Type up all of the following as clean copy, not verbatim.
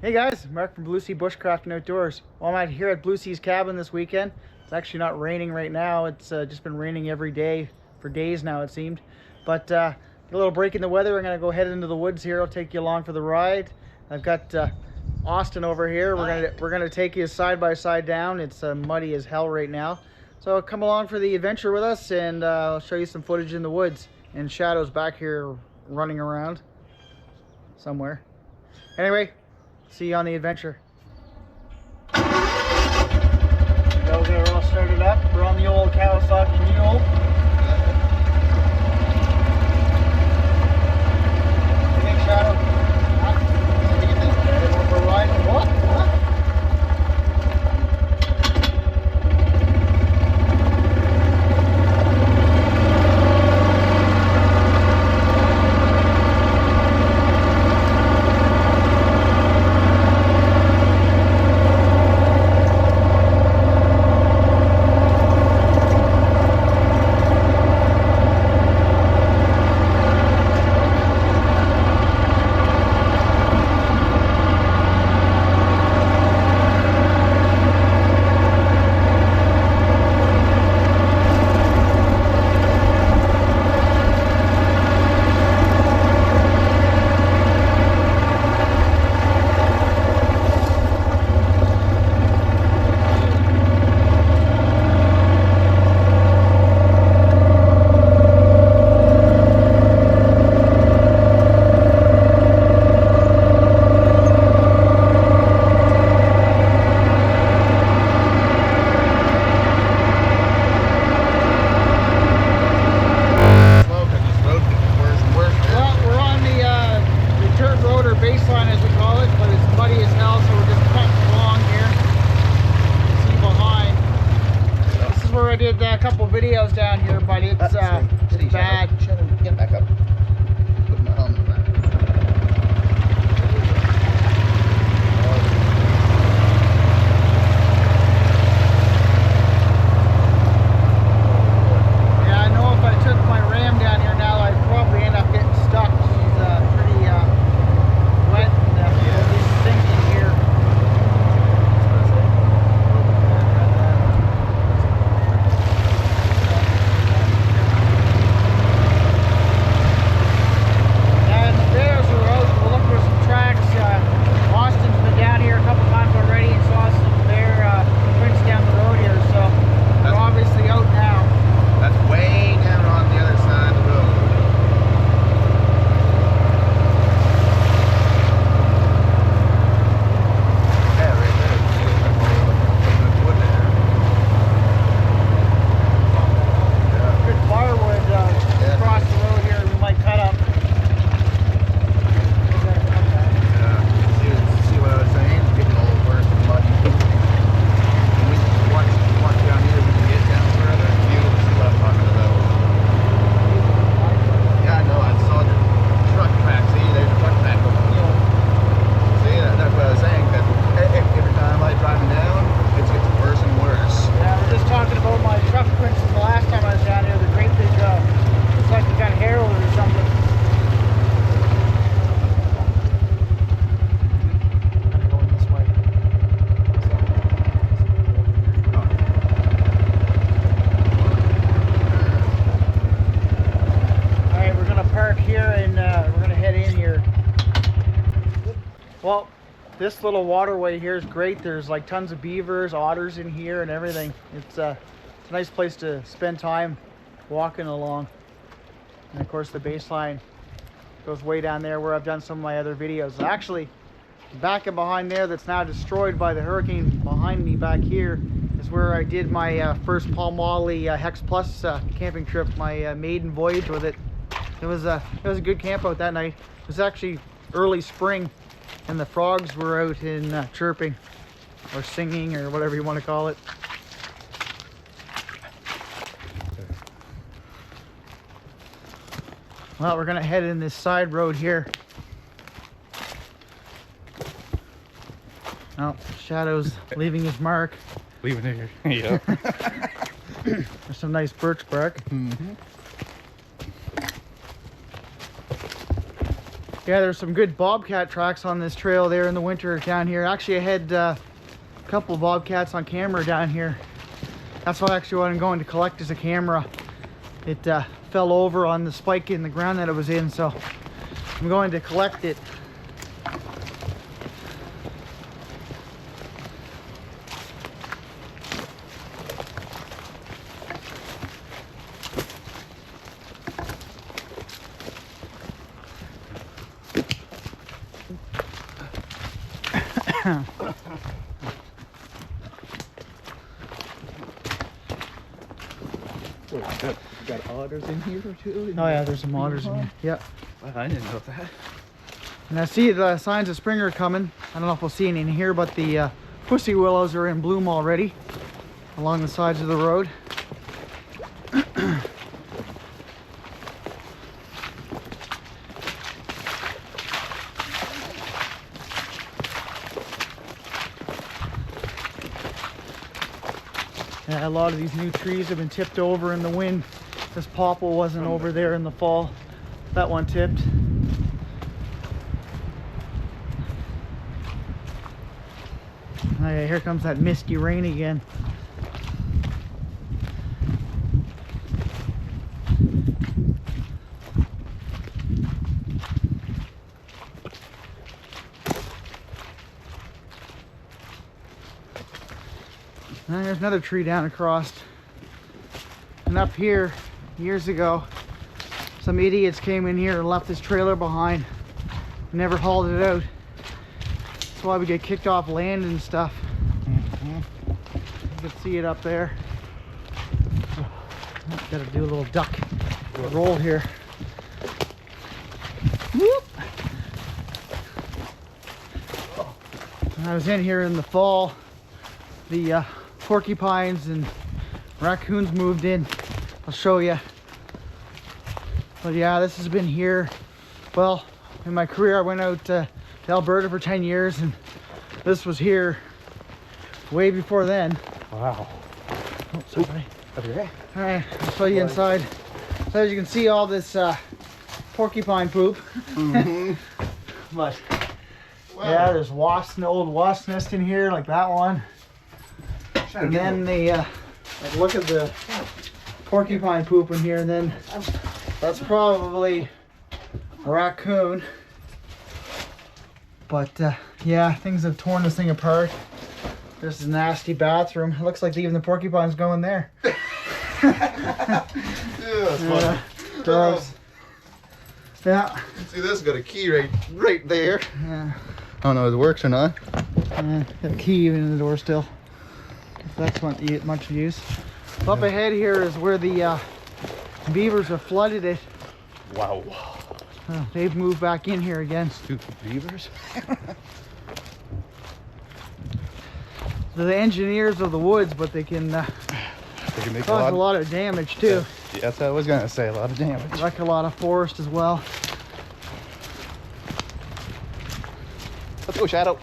Hey guys, Mark from BlueSea Bushcraft and Outdoors. Well, I'm out here at BlueSea's cabin this weekend. It's actually not raining right now. It's just been raining every day for days now, it seemed. But a little break in the weather. I'm gonna go head into the woods here. I'll take you along for the ride. I've got Austin over here. We're gonna take you side by side down. It's muddy as hell right now. So come along for the adventure with us, and I'll show you some footage in the woods. And Shadow's back here running around somewhere. Anyway. See you on the adventure. Go, we're all started up. We're on the old Kawasaki Mule. What do you think, Shadow? What do you think? We're riding what? Baseline as we call it, but it's muddy as hell, so we're just cutting along here. See behind. This is where I did a couple videos down here, but it's bad. Get back up. Put my helmet back. Yeah, I know if I took my Ram down here now, I'd probably end up getting stuck. She's pretty wet and stinking here. And there's the road. We'll look for some tracks. Austin's been down here a couple times already and saw some bear prints down the road here, so they're obviously out now. That's way down on the other side of the road. Yeah, right there. That's wood there. Good firewood across the road here. We might cut up. Yeah. See what I was saying? It's getting a little worse and muddy. When we walk down here, we can get down further. You see what I'm talking about. Yeah, I know. I saw the truck track. See, there's a truck track over here. See, that's what I was saying. Because every time I driving down, it gets worse and worse. Yeah, we're just talking about my truck prints from the last time I was down here. The great big, looks like it got hair over or something. I'm going this way. All right, we're gonna park here and we're gonna head in here. Well, this little waterway here is great. There's like tons of beavers, otters in here and everything. It's a nice place to spend time walking along. And of course the baseline goes way down there where I've done some of my other videos. Actually, back and behind there, that's now destroyed by the hurricane behind me back here, is where I did my first Palmolive Hex Plus camping trip, my maiden voyage with it. It was a good camp out that night. It was actually early spring, and the frogs were out in chirping or singing or whatever you want to call it. Well, we're gonna head in this side road here. Oh, Shadow's leaving his mark. Leaving it here. Yeah. There's some nice birch bark. Mm-hmm. Yeah, there's some good bobcat tracks on this trail there in the winter down here. Actually, I had a couple of bobcats on camera down here. That's what I'm going to collect is a camera. It fell over on the spike in the ground that it was in, so I'm going to collect it. Got otters in here too? Oh yeah, there's some otters in here. Yeah. Well, I didn't know that. And I see the signs of spring are coming. I don't know if we'll see any in here, but the pussy willows are in bloom already along the sides of the road. Yeah, a lot of these new trees have been tipped over in the wind. This popple wasn't over there in the fall. That one tipped. Oh yeah, here comes that misty rain again. And there's another tree down across. And up here, years ago, some idiots came in here and left this trailer behind. Never hauled it out. That's why we get kicked off land and stuff. You can see it up there. Gotta do a little duck roll here. Whoop. When I was in here in the fall, the porcupines and raccoons moved in. I'll show you. But yeah, this has been here. Well, in my career, I went out to Alberta for 10 years, and this was here way before then. Wow. Oh, sorry. Okay. All right, I'll show you inside. So as you can see, all this porcupine poop. But yeah, there's wasps, an old wasp nest in here, like that one. And then the like, look at the porcupine poop in here, and then that's probably a raccoon. But yeah, things have torn this thing apart. This is a nasty bathroom. It looks like even the porcupines go in there. Yeah, that's funny. Gross. Yeah. See, this got a key right there. Yeah. I don't know if it works or not. Got a key even in the door still. If that's much use. Up ahead here is where the beavers have flooded it. Wow. They've moved back in here again. Stupid beavers. They're the engineers of the woods, but they can They can make cause a lot of damage too. Yeah, that's what I was gonna say. A lot of damage. Wreck a lot of forest as well. Let's go, Shadow.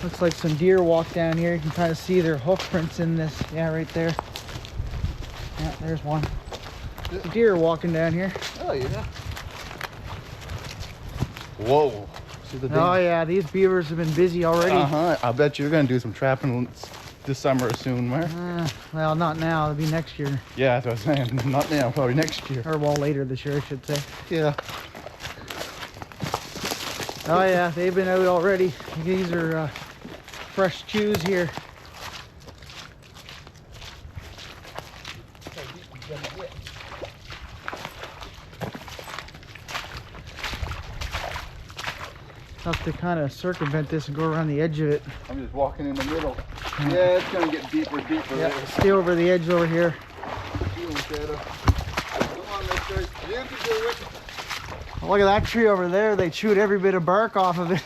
Looks like some deer walk down here. You can kind of see their hoof prints in this. Yeah, right there. Yeah, there's one. Deer walking down here. Oh, yeah. Whoa. See the Oh yeah, these beavers have been busy already. I bet you're gonna do some trapping this summer soon, Mar. Well, not now. It'll be next year. Yeah, that's what I was saying. Not now, probably next year. Or well, later this year, I should say. Yeah. Oh yeah, they've been out already. These are fresh chews here. Have to kind of circumvent this and go around the edge of it. I'm just walking in the middle. Yeah, it's gonna get deeper, deeper. Yeah, stay over the edge over here. Shadow. Come on, mister. You can do it. Look at that tree over there. They chewed every bit of bark off of it.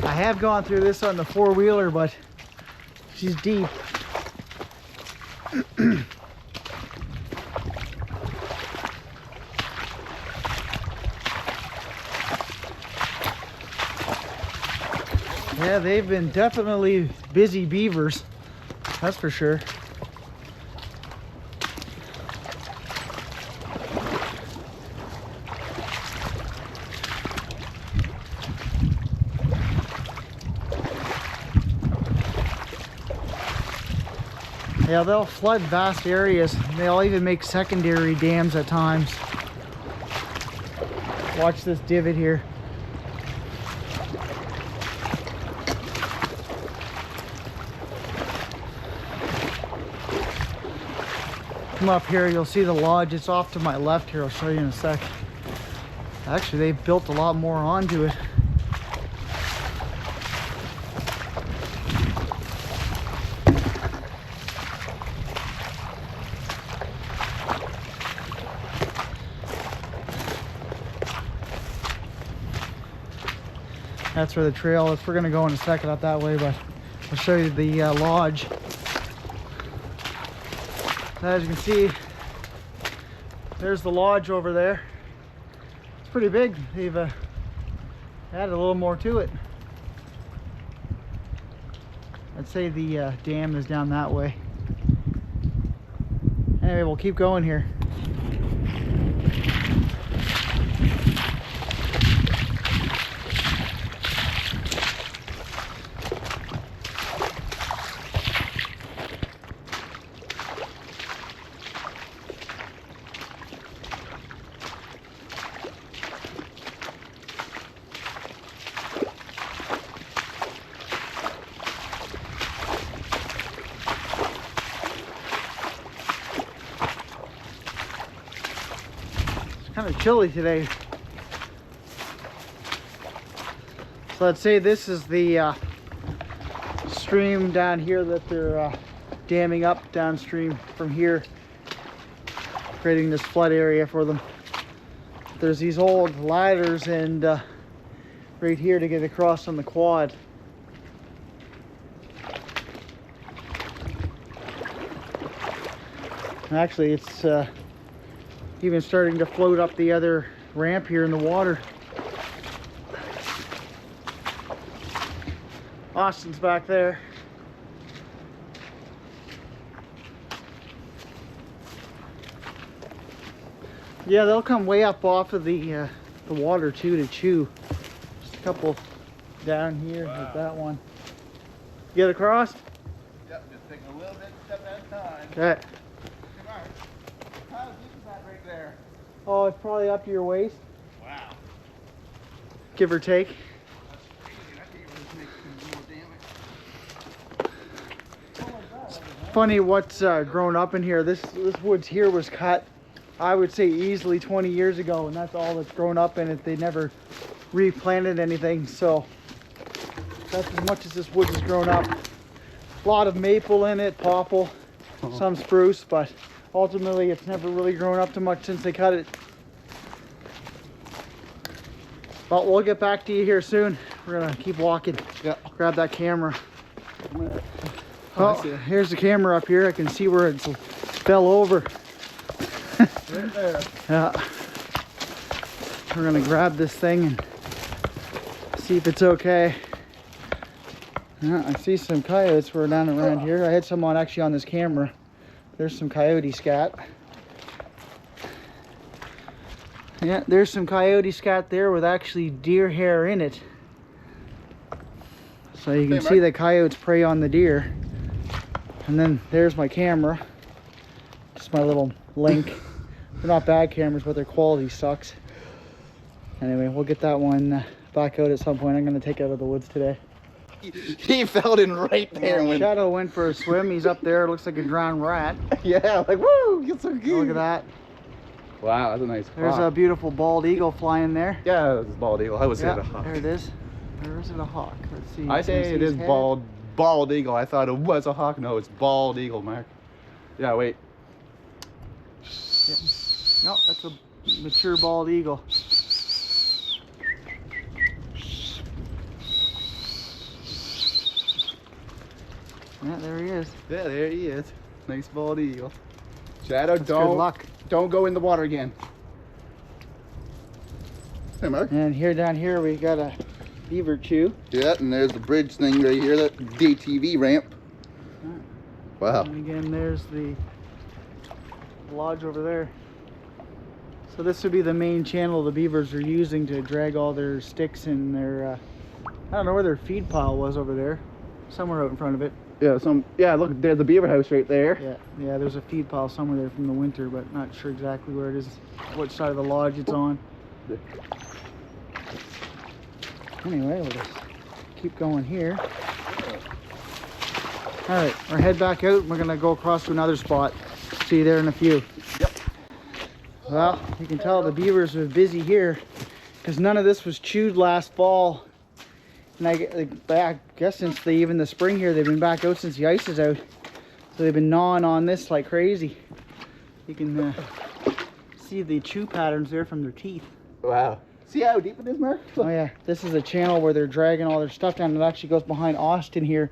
I have gone through this on the four-wheeler, but she's deep. Yeah, they've been definitely busy beavers. That's for sure. Yeah, they'll flood vast areas. They'll even make secondary dams at times. Watch this divot here. Come up here, you'll see the lodge. It's off to my left here. I'll show you in a sec. Actually, they've built a lot more onto it. That's where the trail is. We're gonna go in a second up that way, but I'll show you the lodge. As you can see, there's the lodge over there. It's pretty big. They've added a little more to it. I'd say the dam is down that way. Anyway, we'll keep going here. Kind of chilly today. So let's say this is the stream down here that they're damming up downstream from here, creating this flood area for them. There's these old ladders and right here to get across on the quad. And actually, it's even starting to float up the other ramp here in the water. Austin's back there. Yeah, they'll come way up off of the water too to chew. Just a couple down here. Wow. Like that one. Get across? Yep, just taking a little bit step at a time. Okay. How deep is that right there? Oh, it's probably up to your waist, Wow. give or take. That's crazy. I think it was making some real damage. Funny what's grown up in here. This woods here was cut, I would say easily 20 years ago, and that's all that's grown up in it. They never replanted anything, so that's as much as this woods has grown up. A lot of maple in it, popple, some spruce, but ultimately it's never really grown up too much since they cut it. But we'll get back to you here soon. We're gonna keep walking. Yeah. Grab that camera. Oh, I Oh, see it. here's the camera up here. I can see where it fell over. Right there. Yeah. We're gonna grab this thing and see if it's okay. Yeah, I see some coyotes were down around here. I had some on actually on this camera. There's some coyote scat. Yeah, there's some coyote scat there with actually deer hair in it. So you can Hey, see Mark. the coyotes prey on the deer. And then there's my camera. Just my little link. They're not bad cameras, but their quality sucks. Anyway, we'll get that one back out at some point. I'm going to take it out of the woods today. He fell in right there. When, Shadow went for a swim. He's up there. Looks like a drowned rat. yeah, like woo, it's so good. Look at that. Wow, that's a nice There's a hawk. beautiful bald eagle flying there. Yeah, it's a bald eagle. I would say Yeah, it's a hawk. there it is. Or is it a hawk? Let's see. I Can you say see it his is head? bald eagle. I thought it was a hawk. No, it's bald eagle, Mark. Yeah, wait. No, that's a mature bald eagle. Yeah, there he is. Yeah, there he is. Nice bald eagle. Shadow, That's good luck. don't go in the water again. Hey, Mark. And here down here we got a beaver chew. Yeah, and there's the bridge thing right here, that DTV ramp. Wow. And again, there's the lodge over there. So this would be the main channel the beavers are using to drag all their sticks and their, I don't know where their feed pile was over there. Somewhere out in front of it. Yeah, yeah, look, there's the beaver house right there. Yeah, there's a feed pile somewhere there from the winter, but not sure exactly where it is, which side of the lodge it's on. Anyway, we'll just keep going here. All right, we're head back out. We're gonna go across to another spot. See you there in a few. Yep. Well, you can tell the beavers are busy here because none of this was chewed last fall. And I guess since even the spring here, they've been back out since the ice is out. So they've been gnawing on this like crazy. You can see the chew patterns there from their teeth. Wow. See how deep it is, Mark? Oh yeah, this is a channel where they're dragging all their stuff down. It actually goes behind Austin here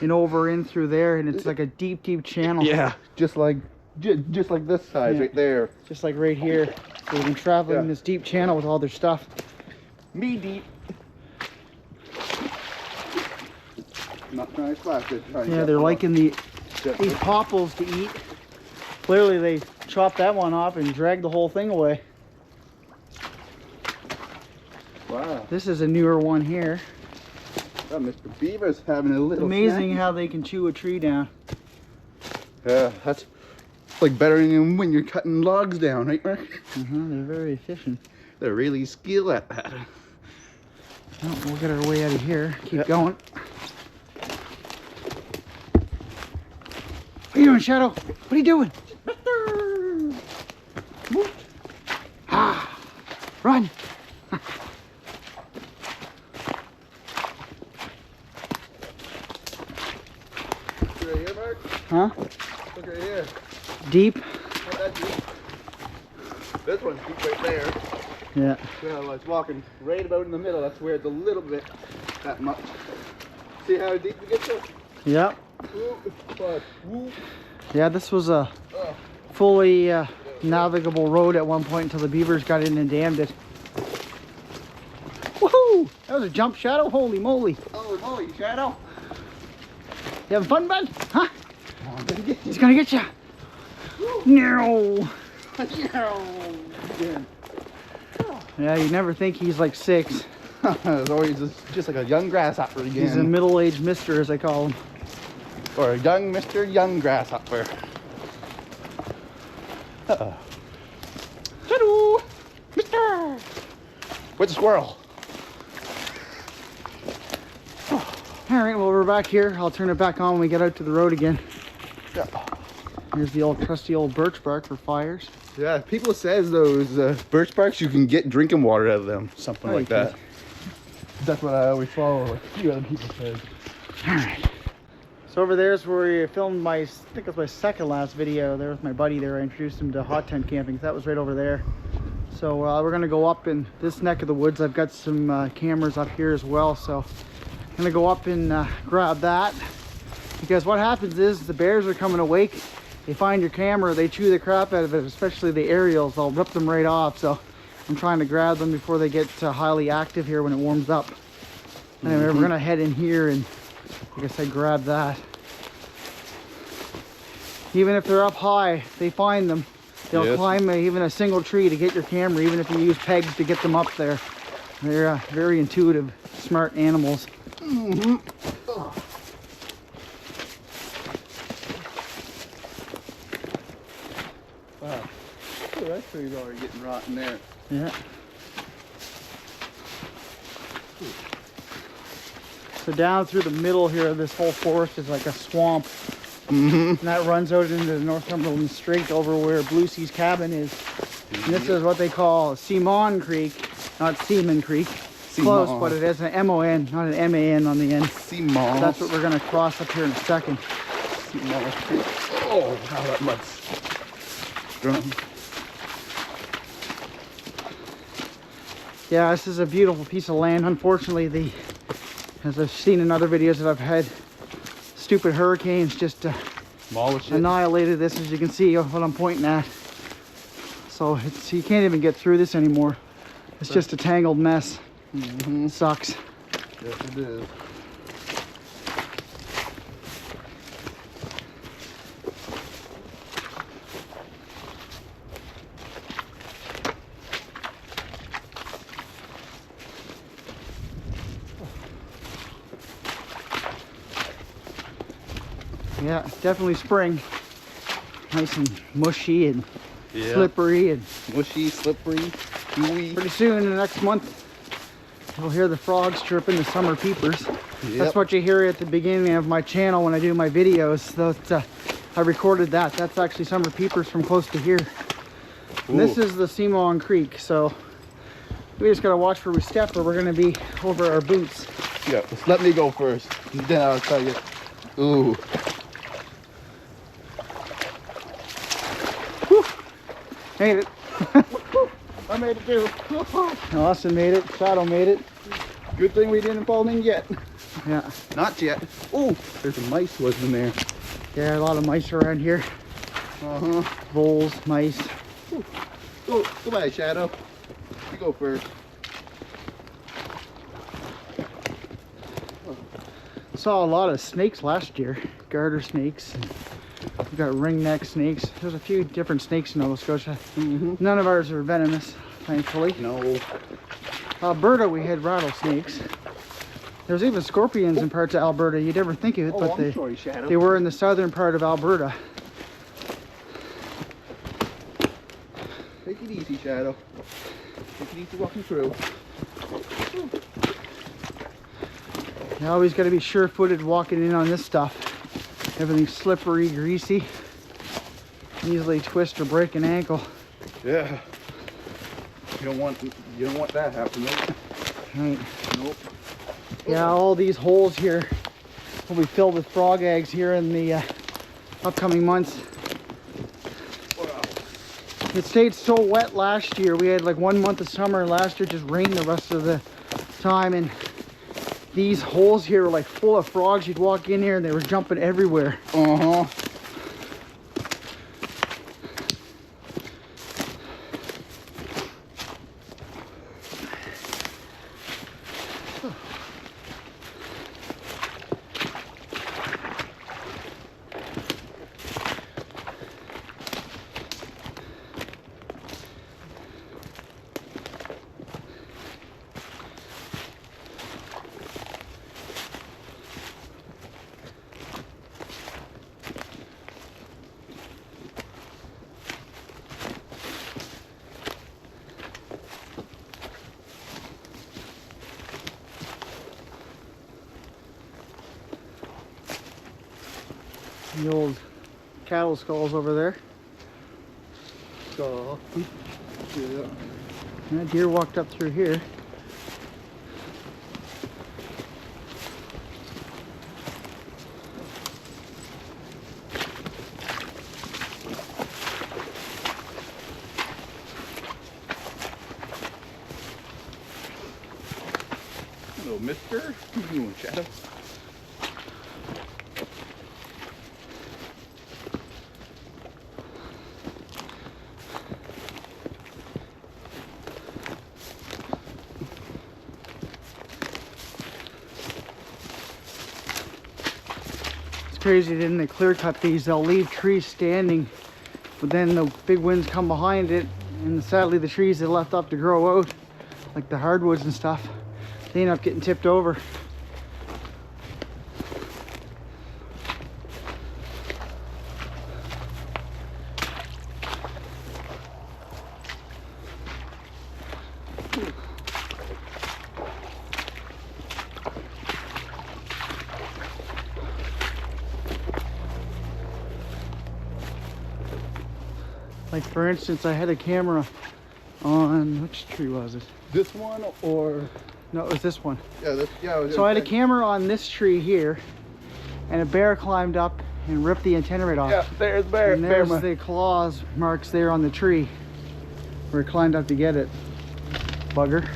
and over in through there, and it's like a deep, deep channel. Yeah, just like this size right there. Just like right here. So they've been traveling this deep channel with all their stuff. Me deep. Not trying to splash it. Yeah, they're liking these popples to eat. Clearly they chopped that one off and dragged the whole thing away. Wow. This is a newer one here. Oh, Mr. Beaver's having a little Amazing snack. how they can chew a tree down. Yeah, that's like better than when you're cutting logs down, right, Mark? They're very efficient. They're really skilled at that. Well, we'll get our way out of here. Keep going. What are you doing, Shadow? What are you doing? Ah, run. Right here, Mark? Huh? Look right here. Deep? Not that deep. This one's deep right there. Yeah. Well, I was walking right about in the middle. That's where it's a little bit that much. See how deep we get to? Yep. Woo. Yeah, this was a fully navigable road at one point until the beavers got in and dammed it. Woohoo! That was a jump, Shadow. Holy moly. Holy moly, Shadow. You having fun, bud? Huh? Oh, I'm gonna get you. He's gonna get you. No. Yeah, you never think he's like 6. It's always just like a young grasshopper again. He's a middle-aged mister, as I call him. Or a young Mr. Young Grasshopper. Hello, Mister. Where's the squirrel? All right, well, we're back here. I'll turn it back on when we get out to the road again. Yeah. Here's the old trusty old birch bark for fires. Yeah, people says those birch barks, you can get drinking water out of them. Something Oh, like you that. That's what I always follow. Like a few other people said. All right. So over there is where we filmed my, I think it was my second last video. There with my buddy there. I introduced him to hot tent camping. That was right over there. So we're gonna go up in this neck of the woods. I've got some cameras up here as well. So I'm gonna go up and grab that. Because what happens is the bears are coming awake. They find your camera, they chew the crap out of it, especially the aerials. They'll rip them right off. So I'm trying to grab them before they get highly active here when it warms up. Anyway, we're gonna head in here and, like I said, grab that. Even if they're up high, they find them. They'll climb even a single tree to get your camera, even if you use pegs to get them up there. They're very intuitive, smart animals. Wow. Oh, that tree's already getting rotten there. Yeah. So down through the middle here of this whole forest is like a swamp. And that runs out into the Northumberland Strait over where BlueSea's cabin is. And this is what they call Seamon Creek, not Seaman Creek. Close, but it has an M-O-N, not an M-A-N on the end. Seamoss. That's what we're gonna cross up here in a second. Seamoss Creek. Oh, wow, that mud's strong. Yeah, this is a beautiful piece of land. Unfortunately, as I've seen in other videos that I've had, stupid hurricanes just annihilated this, as you can see what I'm pointing at. So you can't even get through this anymore. It's just a tangled mess. It sucks. Yes, it is. Yeah, definitely spring. Nice and mushy and Yeah. slippery, and Mushy, slippery, gooey. pretty soon in the next month you'll hear the frogs chirping, the summer peepers. Yep. That's what you hear at the beginning of my channel when I do my videos. I recorded that. That's actually summer peepers from close to here. And this Ooh. is the Seamong Creek, so we just gotta watch where we step or we're gonna be over our boots. Yeah, just let me go first. And then I'll tell you. Ooh. Whew. Made it. I made it too. Austin made it. Shadow made it. Good thing we didn't fall in yet. Yeah. Not yet. Oh, there's a mice was in there. Yeah, a lot of mice around here. Uh-huh. Voles, mice. Go by, Shadow. You go first. Saw a lot of snakes last year. Garter snakes. We got ringneck snakes. There's a few different snakes in Nova Scotia. None of ours are venomous, thankfully. No. Alberta, we had rattlesnakes. There's even scorpions in parts of Alberta. You'd never think of it, but I'm sorry, Shadow. they were in the southern part of Alberta. Take it easy, Shadow. Take it easy walking through. You always got to be sure-footed walking in on this stuff. Everything's slippery, greasy. Easily twist or break an ankle. Yeah. You don't want that happening. Right. Nope. Yeah, all these holes here will be filled with frog eggs here in the upcoming months. It stayed so wet last year. We had like 1 month of summer, and last year just rained the rest of the time, and these holes here were like full of frogs. You'd walk in here and they were jumping everywhere. Uh-huh. The old cattle skulls over there. So, yeah. And that deer walked up through here. Hello, mister. What are you doing, Shadow? It's crazy, didn't they clear cut these? They'll leave trees standing, but then the big winds come behind it, and sadly the trees they left up to grow out, like the hardwoods and stuff, they end up getting tipped over. Like for instance, I had a camera on, which tree was it? This one or No, it was this one. yeah. So I had a camera on this tree here, and a bear climbed up and ripped the antenna right off. Yeah, there's bear. And there's the claws marks there on the tree where it climbed up to get it. Bugger.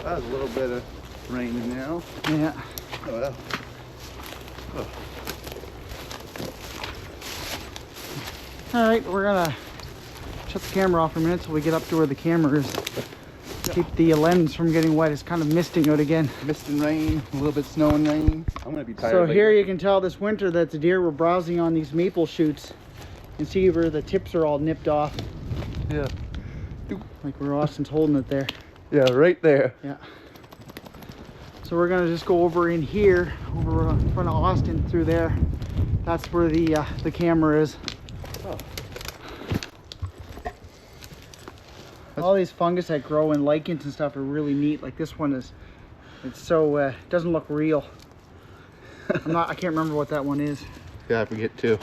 That's a little bit of raining now. Yeah. Oh well. Oh. All right, we're gonna shut the camera off for a minute till we get up to where the camera is. Keep the lens from getting wet. It's kind of misting out again. Mist and rain, a little bit snow and rain. I'm gonna be tired. So later. here you can tell this winter that the deer were browsing on these maple shoots. You can see where the tips are all nipped off. Yeah. Like where Austin's holding it there. Yeah, right there. Yeah. So we're gonna just go over in here, over in front of Austin through there. That's where the camera is. Oh. All these fungus that grow in lichens and stuff are really neat. Like this one is, it's so, it doesn't look real. I can't remember what that one is. Yeah, I forget too.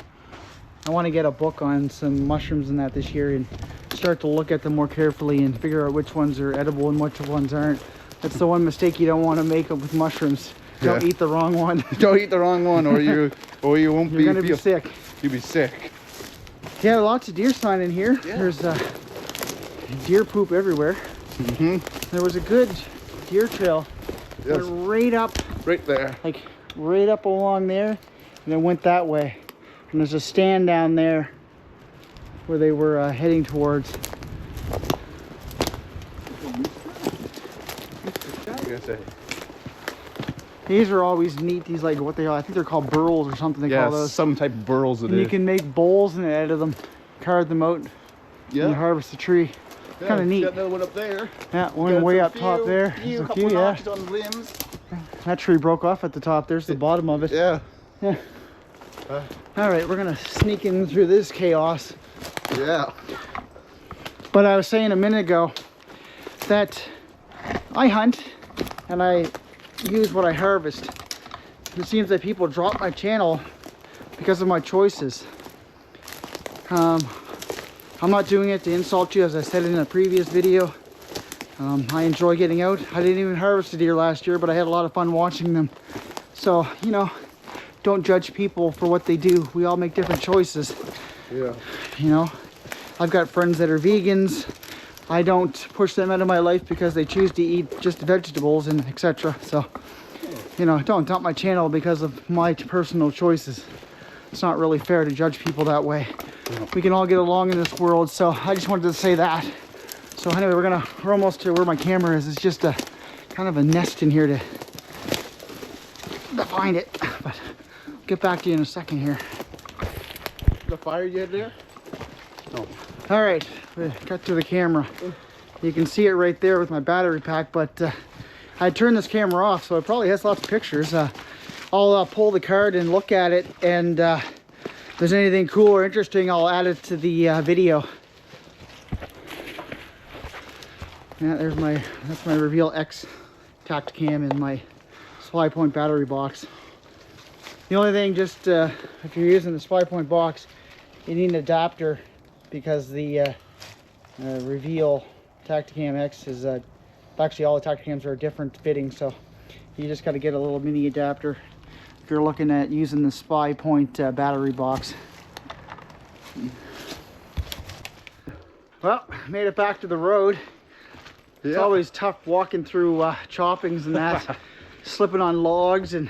I want to get a book on some mushrooms and that this year and start to look at them more carefully and figure out which ones are edible and which ones aren't. That's the one mistake you don't want to make with mushrooms. Don't eat the wrong one. Don't eat the wrong one, or you won't You're gonna be sick. You'll be sick. Yeah, lots of deer sign in here. Yeah. There's deer poop everywhere. There was a good deer trail. Yes. Went right up, Right there. like right up along there, and it went that way. And there's a stand down there where they were heading towards. These are always neat. These, like, what they are, I think they're called burls or something they call those. Some type of burls it And is. you can make bowls and out of them, carve them out, and harvest the tree. Kind of neat. Got another one up there. Yeah, one way up top there. A There's a couple few, yeah. notches on the limbs. That tree broke off at the top. There's the bottom of it. Yeah. Yeah. All right, we're gonna sneak in through this chaos. Yeah. But I was saying a minute ago that I hunt and I use what I harvest. It seems that people drop my channel because of my choices. I'm not doing it to insult you, as I said in a previous video. I enjoy getting out. I didn't even harvest a deer last year, but I had a lot of fun watching them. So, you know, don't judge people for what they do. We all make different choices. Yeah. You know, I've got friends that are vegans. I don't push them out of my life because they choose to eat just vegetables and etc. So, you know, don't dump my channel because of my personal choices. It's not really fair to judge people that way. We can all get along in this world, so I just wanted to say that. So anyway, we're almost to where my camera is. It's just a kind of a nest in here to find it. But I'll get back to you in a second here. The fire you had there? No. All right, we cut to the camera. You can see it right there with my battery pack, but I turned this camera off, so it probably has lots of pictures. I'll pull the card and look at it, and if there's anything cool or interesting, I'll add it to the video. Yeah, that's my Reveal X Tacticam in my Supply Point battery box. The only thing, just if you're using the Supply Point box, you need an adapter, because the Reveal Tacticam X is actually all the Tacticams are different fitting, so you just got to get a little mini adapter if you're looking at using the Supply Point battery box. Well, made it back to the road. It's always tough walking through choppings and that, slipping on logs and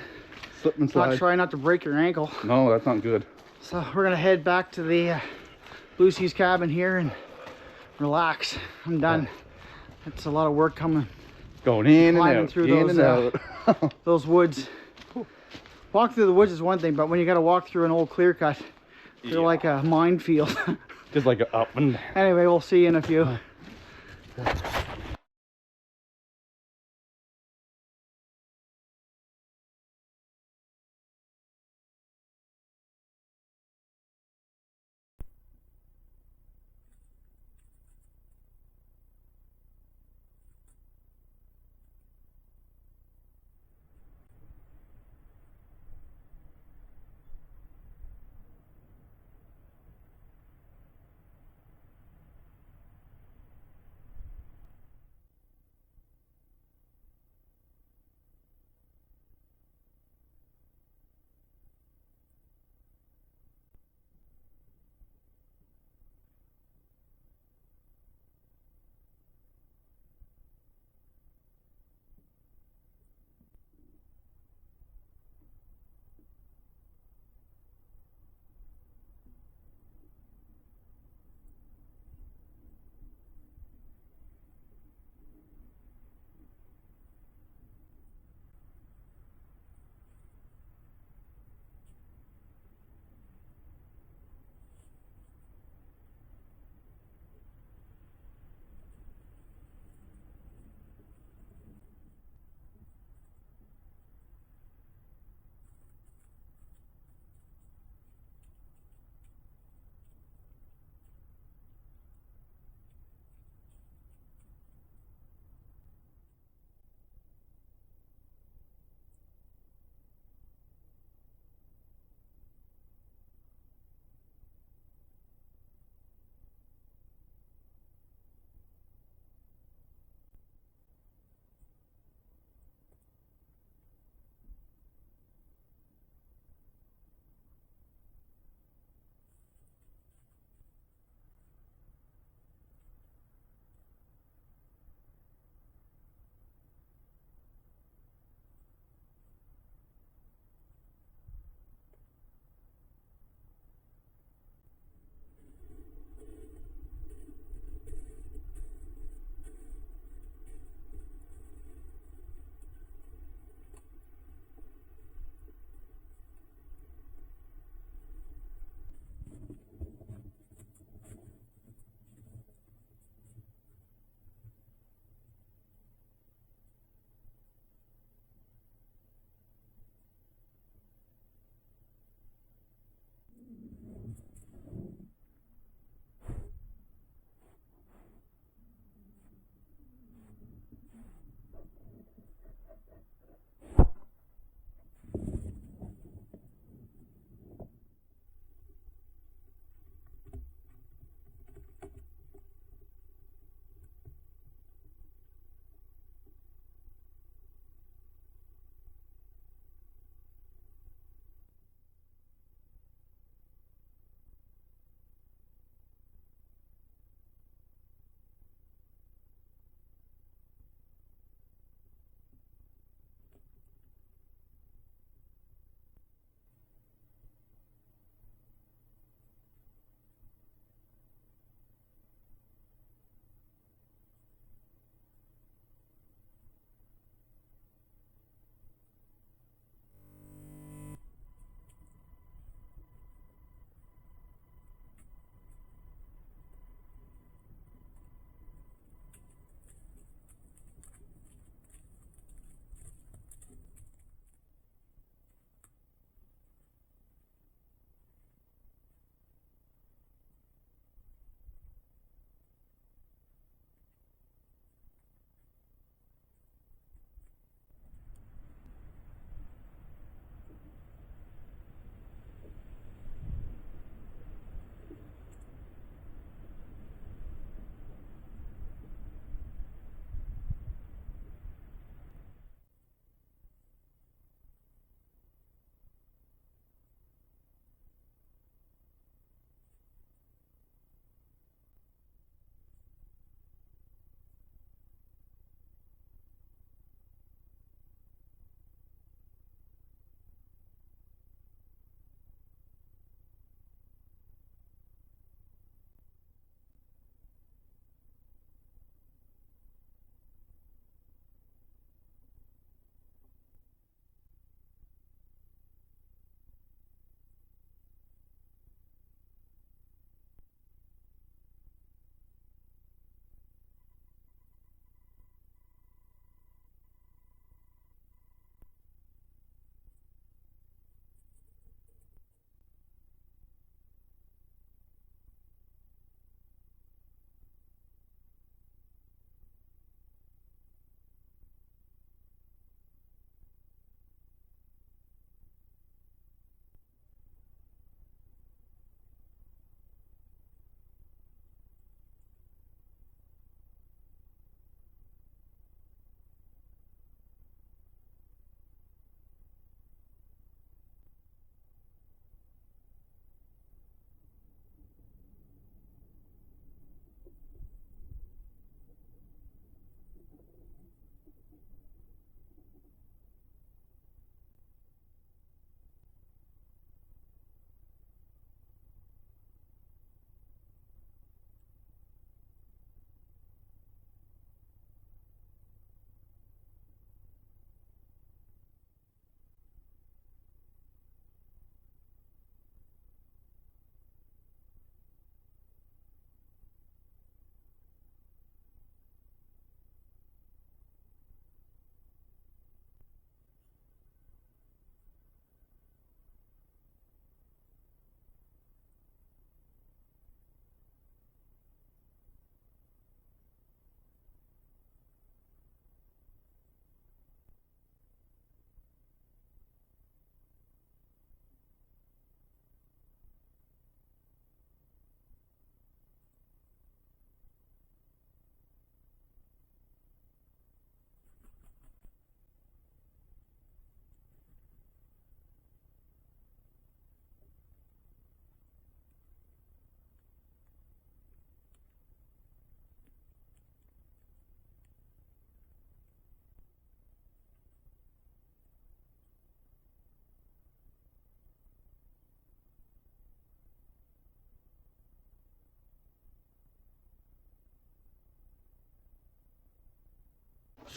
Slip and slide. try not to break your ankle. No, that's not good. So we're gonna head back to the BlueSea's cabin here and relax. I'm done. That's a lot of work coming. Going in and Climbing out. through in those, and out. Those woods. Walk through the woods is one thing, but when you got to walk through an old clear cut, they're like a minefield. Just like a up and down. Anyway, we'll see you in a few.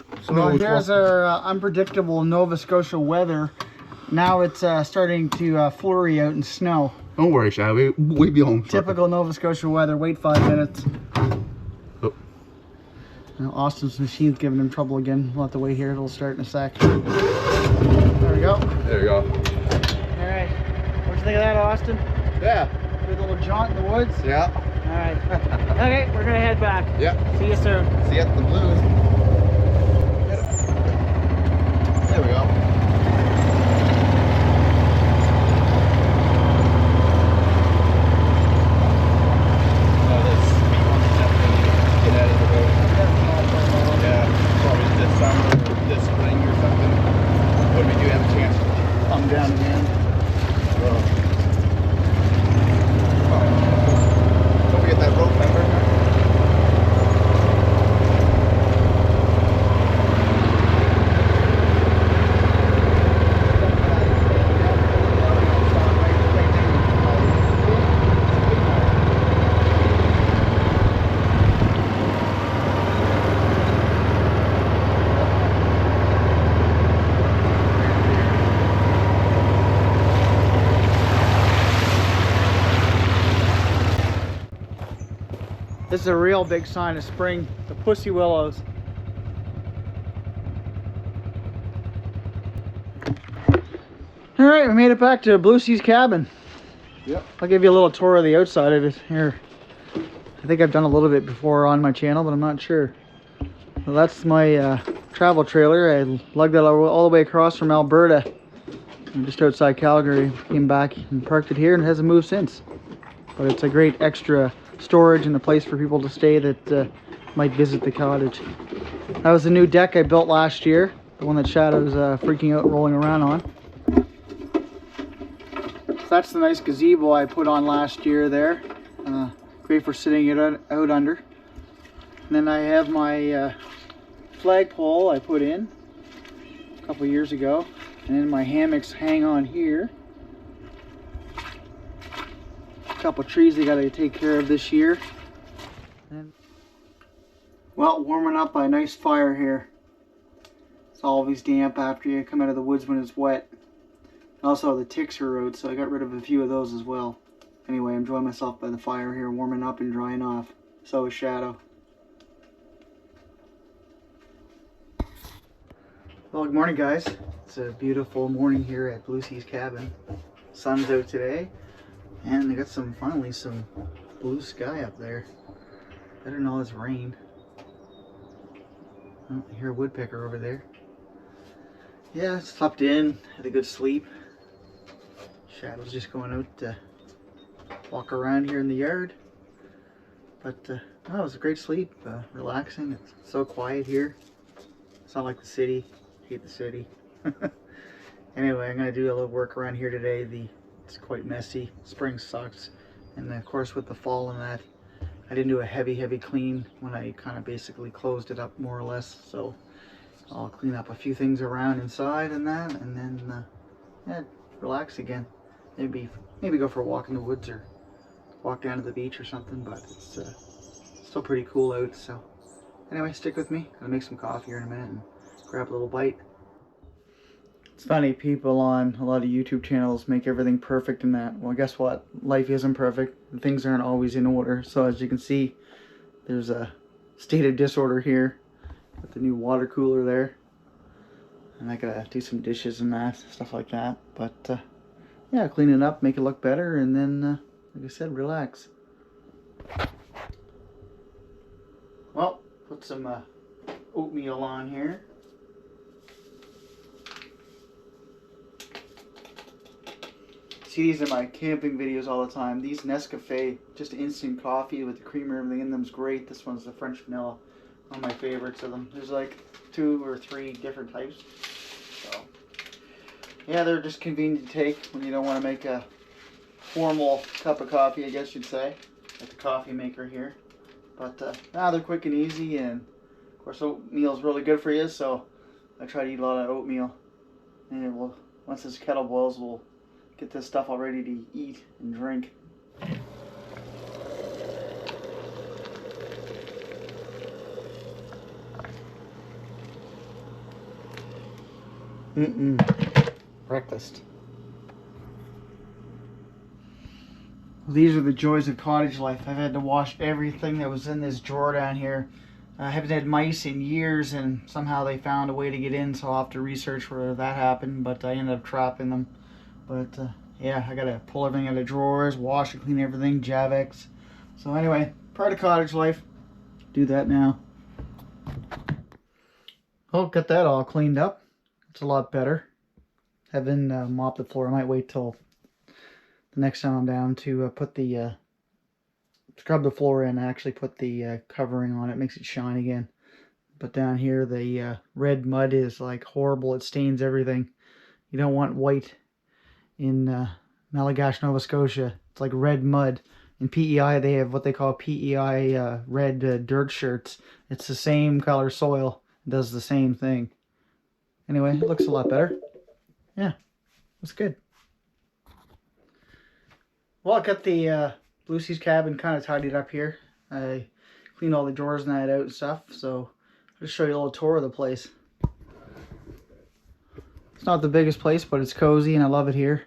Well, snow. here's our unpredictable Nova Scotia weather. Now it's starting to flurry out and snow. Don't worry, Shad. We'll be home. Typical Nova Scotia weather. Wait 5 minutes. Oh. Now Austin's machine's giving him trouble again. We'll have to wait here. It'll start in a sec. There we go. There you go. All right. What'd you think of that, Austin? Yeah. Good little jaunt in the woods? Yeah. All right. Okay, we're going to head back. Yeah. See you soon. See you at the Blues. There we go. Down again. Don't forget that rope, remember? This is a real big sign of spring, the pussy willows. All right, we made it back to BlueSea's cabin. Yep. I'll give you a little tour of the outside of it here. I think I've done a little bit before on my channel, but I'm not sure. Well, that's my travel trailer. I lugged it all the way across from Alberta. I'm just outside Calgary. Came back and parked it here and it hasn't moved since. But it's a great extra storage and a place for people to stay that might visit the cottage. That was the new deck I built last year, the one that Shadow's freaking out rolling around on. So that's the nice gazebo I put on last year there. Great for sitting it out under. And then I have my flagpole I put in a couple years ago, and then my hammocks hang on here. Couple trees they got to take care of this year. And, well, warming up by a nice fire here. It's always damp after you come out of the woods when it's wet. Also, the ticks are out, so I got rid of a few of those as well. Anyway, I'm enjoying myself by the fire here, warming up and drying off. So is Shadow. Well, good morning, guys. It's a beautiful morning here at BlueSea's cabin. Sun's out today. And they got finally some blue sky up there. Better than all this rain. Oh, I hear a woodpecker over there. Yeah, slept in, had a good sleep. Shadow's just going out to walk around here in the yard. But oh, it was a great sleep, relaxing. It's so quiet here. It's not like the city. I hate the city. Anyway, I'm gonna do a little work around here today. It's quite messy. Spring sucks, and of course with the fall and that, I didn't do a heavy clean when I kind of basically closed it up more or less. So I'll clean up a few things around inside and that, and then yeah, relax again. Maybe go for a walk in the woods or walk down to the beach or something. But it's still pretty cool out. So anyway, stick with me. Gonna make some coffee here in a minute and grab a little bite. It's funny, people on a lot of YouTube channels make everything perfect in that. Well, guess what? Life isn't perfect, and things aren't always in order. So as you can see, there's a state of disorder here with the new water cooler there. And I gotta do some dishes and that, stuff like that. But yeah, clean it up, make it look better, and then, like I said, relax. Well, put some oatmeal on here. See these in my camping videos all the time. These Nescafe, just instant coffee with the creamer and everything in them is great. This one's the French vanilla, one of my favorites of them. There's like 2 or 3 different types. So yeah, they're just convenient to take when you don't want to make a formal cup of coffee, I guess you'd say, at the coffee maker here. But they're quick and easy, and of course oatmeal is really good for you, so I try to eat a lot of oatmeal. And once this kettle boils, we'll get this stuff all ready to eat and drink. Breakfast. These are the joys of cottage life. I've had to wash everything that was in this drawer down here. I haven't had mice in years, and somehow they found a way to get in, so I'll have to research where that happened, but I ended up trapping them. But yeah, I gotta pull everything out of drawers, wash and clean everything, Javex. So anyway, part of cottage life. Do that now. Oh, got that all cleaned up. It's a lot better. Haven't mopped the floor. I might wait till the next time I'm down to put the scrub the floor in. Actually put the covering on it. Makes it shine again. But down here the red mud is like horrible. It stains everything. You don't want white in Malagash, Nova Scotia. It's like red mud. In PEI they have what they call PEI red dirt shirts. It's the same color soil. It does the same thing. Anyway, it looks a lot better. Yeah, it's good. Well, I got the BlueSea's cabin kind of tidied up here. I cleaned all the drawers and that out and stuff, so I'll just show you a little tour of the place. It's not the biggest place, but it's cozy and I love it here.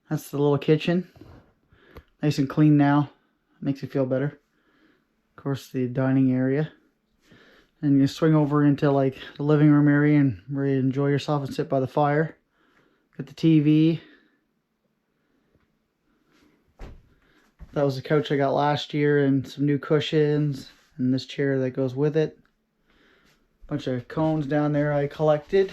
That's the little kitchen. Nice and clean now. Makes you feel better. Of course, the dining area. And you swing over into like the living room area and really enjoy yourself and sit by the fire. Got the TV. That was the couch I got last year and some new cushions and this chair that goes with it. Bunch of cones down there I collected.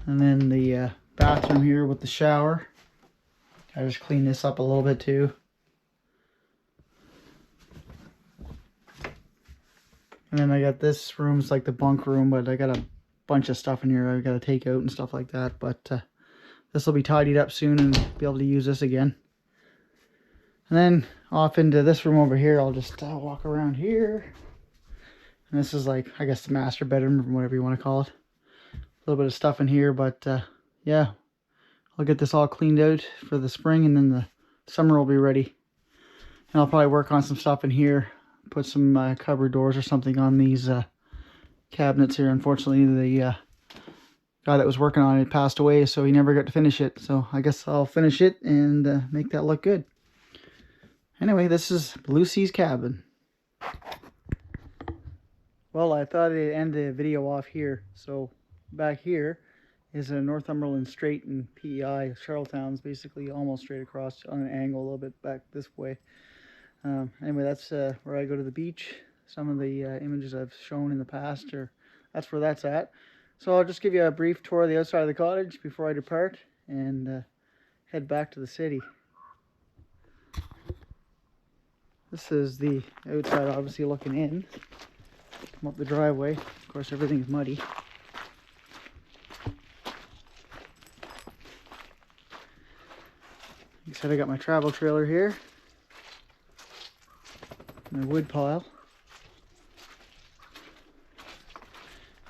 And then the bathroom here with the shower. I just cleaned this up a little bit too. And then I got this room, it's like the bunk room, but I got a bunch of stuff in here I got to take out and stuff like that. But this will be tidied up soon and be able to use this again. And then off into this room over here, I'll just walk around here. And this is like, I guess, the master bedroom or whatever you want to call it. A little bit of stuff in here, but yeah, I'll get this all cleaned out for the spring and then the summer will be ready. And I'll probably work on some stuff in here, put some cupboard doors or something on these cabinets here. Unfortunately, the guy that was working on it passed away, so he never got to finish it. So I guess I'll finish it and make that look good. Anyway, this is BlueSea's cabin. Well, I thought I'd end the video off here. So back here is a Northumberland Strait in PEI. Charlottetown's basically almost straight across on an angle a little bit back this way. Anyway, that's where I go to the beach. Some of the images I've shown in the past, that's where that's at. So I'll just give you a brief tour of the outside of the cottage before I depart and head back to the city. This is the outside, obviously looking in. Come up the driveway. Of course, everything's muddy. Like I said, I got my travel trailer here. My wood pile.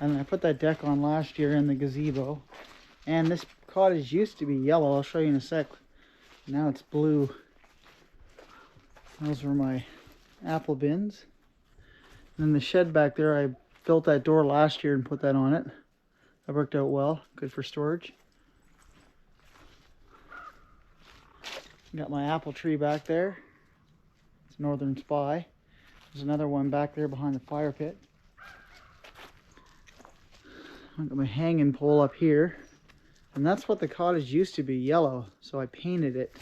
And I put that deck on last year in the gazebo. And this cottage used to be yellow. I'll show you in a sec. Now it's blue. Those were my apple bins. And then the shed back there, I built that door last year and put that on it. That worked out well. Good for storage. Got my apple tree back there. It's Northern Spy. There's another one back there behind the fire pit. I've got my hanging pole up here. And that's what the cottage used to be, yellow. So I painted it.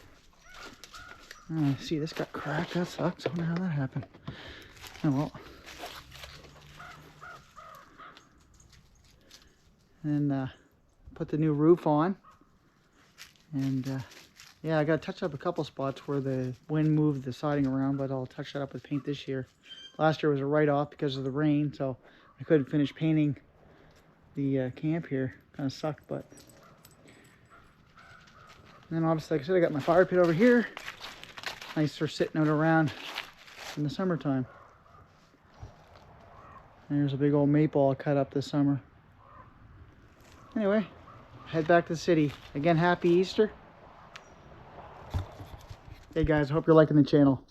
See, this got cracked. That sucks. I wonder how that happened. Oh well. And put the new roof on. And yeah, I got to touch up a couple spots where the wind moved the siding around, but I'll touch that up with paint this year. Last year was a write-off because of the rain, so I couldn't finish painting the camp here. Kind of sucked, but. And then obviously, like I said, I got my fire pit over here. Nice for sitting out around in the summertime. There's a big old maple I cut up this summer. Anyway, head back to the city. Again, happy Easter. Hey guys, hope you're liking the channel.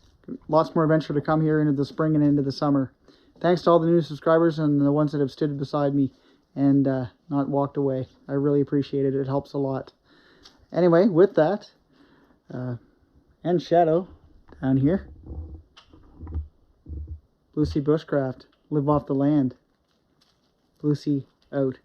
lots more adventure to come here into the spring and into the summer. Thanks to all the new subscribers and the ones that have stood beside me and not walked away. I really appreciate it. It helps a lot. Anyway, with that, and Shadow down here, Blue Sea Bushcraft, live off the land. Blue Sea out.